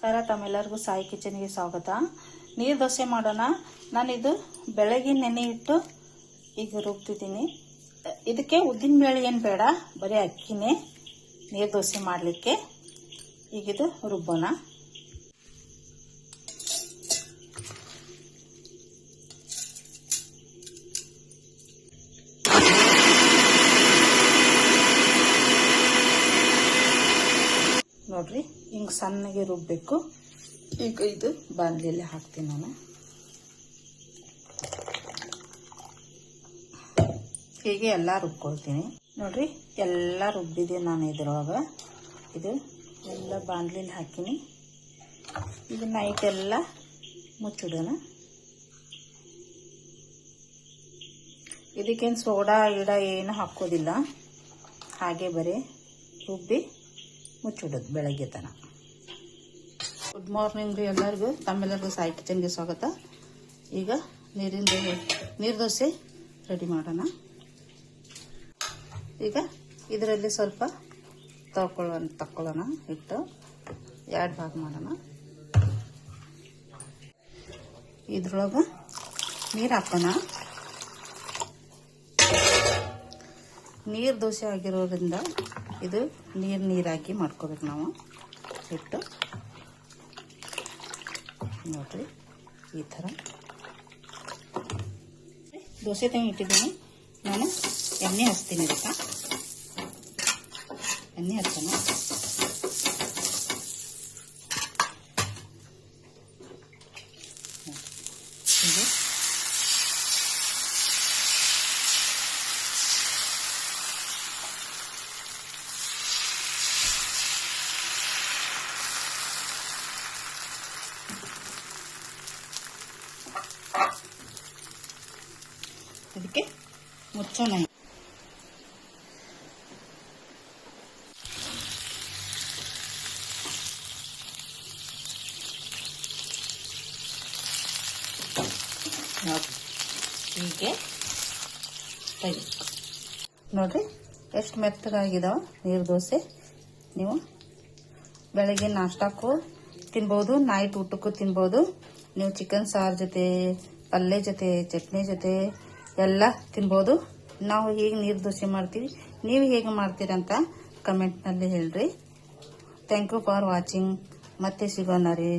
ನಮಸ್ಕಾರ, ತಮ್ಮೆಲ್ಲರಿಗೂ ಸಾಯಿ ಕಿಚನ್ಗೆ ಸ್ವಾಗತ. ನೀರು ದೋಸೆ ಮಾಡೋಣ. ನಾನಿದು ಬೆಳಗ್ಗೆ ನೆನೆ ಇಟ್ಟು ಈಗ ರುಬ್ತಿದ್ದೀನಿ. ಇದಕ್ಕೆ ಉದ್ದಿನ ಬೇಳೆ ಏನು ಬೇಡ, ಬರೀ ಅಕ್ಕಿನೇ ನೀರು ದೋಸೆ ಮಾಡಲಿಕ್ಕೆ. ಈಗಿದು ರುಬ್ಬೋಣ. ನೋಡ್ರಿ, ಹಿಂಗೆ ಸಣ್ಣಗೆ ರುಬ್ಬಬೇಕು. ಈಗ ಇದು ಬಾಣಲೆಯಲ್ಲಿ ಹಾಕ್ತೀನಿ ನಾನು. ಹೀಗೆ ಎಲ್ಲ ರುಬ್ಕೊಳ್ತೀನಿ. ನೋಡ್ರಿ, ಎಲ್ಲ ರುಬ್ಬಿದೆ ನಾನು ಇದ್ರೊಳಗೆ. ಇದು ಎಲ್ಲ ಬಾಣಲೆಯಲ್ಲಿ ಹಾಕಿನಿ. ಈಗ ನೈಟ್ ಎಲ್ಲ ಮುಚ್ಚಿಡೋಣ. ಇದಕ್ಕೇನು ಸೋಡಾ ಏನು ಹಾಕೋದಿಲ್ಲ, ಹಾಗೆ ಬರೀ ರುಬ್ಬಿ ಮುಚ್ಚಿಡೋದು ಬೆಳಗ್ಗೆ ತನಕ. ಗುಡ್ ಮಾರ್ನಿಂಗ್ ರೀ ಎಲ್ಲರಿಗೂ, ತಮ್ಮೆಲ್ಲರಿಗೂ ಸಾಯಿ ಕಿಚನ್ಗೆ ಸ್ವಾಗತ. ಈಗ ನೀರು ದೋಸೆ ರೆಡಿ ಮಾಡೋಣ. ಈಗ ಇದರಲ್ಲಿ ಸ್ವಲ್ಪ ತಕ್ಕೊಳ್ಳೋಣ ಇಟ್ಟು 2 ಭಾಗ ಮಾಡೋಣ. ಇದ್ರೊಳಗೆ ನೀರು ಹಾಕೋಣ. ನೀರು ದೋಸೆ ಆಗಿರೋದ್ರಿಂದ ಇದು ನೀರಾಕಿ ಮಾಡ್ಕೋಬೇಕು ನಾವು ಹಿಟ್ಟು. ನೋಡ್ರಿ, ಈ ಥರ ದೋಸೆ ತಂಗಿ ಇಟ್ಟಿದ್ದೀನಿ ನಾನು. ಎಣ್ಣೆ ಹಚ್ತೀನಿ. ಇದಕ್ಕೆ ಎಣ್ಣೆ ಹಚ್ಚೋಣ. ಇದಕ್ಕೆ ಮುಚ್ಚೋಣ. ಹೀಗೆ ನೋಡ್ರಿ, ಎಷ್ಟು ಮೆತ್ತಗಾಗಿದಾವ ನೀರು ದೋಸೆ. ನೀವು ಬೆಳಗ್ಗೆ ನಾಷ್ಟಕ್ಕೂ ತಿನ್ಬೋದು, ನೈಟ್ ಊಟಕ್ಕೂ ತಿನ್ಬೋದು. ನೀವು ಚಿಕನ್ ಸಾರು ಜೊತೆ, ಪಲ್ಯ ಜೊತೆ, ಚಟ್ನಿ ಜೊತೆ ಎಲ್ಲ ತಿನ್ಬೋದು. ನಾವು ಹೇಗೆ ನೀರು ದೋಸೆ ಮಾಡ್ತೀವಿ, ನೀವು ಹೇಗೆ ಮಾಡ್ತೀರಂತ ಕಮೆಂಟ್ನಲ್ಲಿ ಹೇಳ್ರಿ. Thank you for watching. ಮತ್ತೆ ಸಿಗೋಣ ರೀ.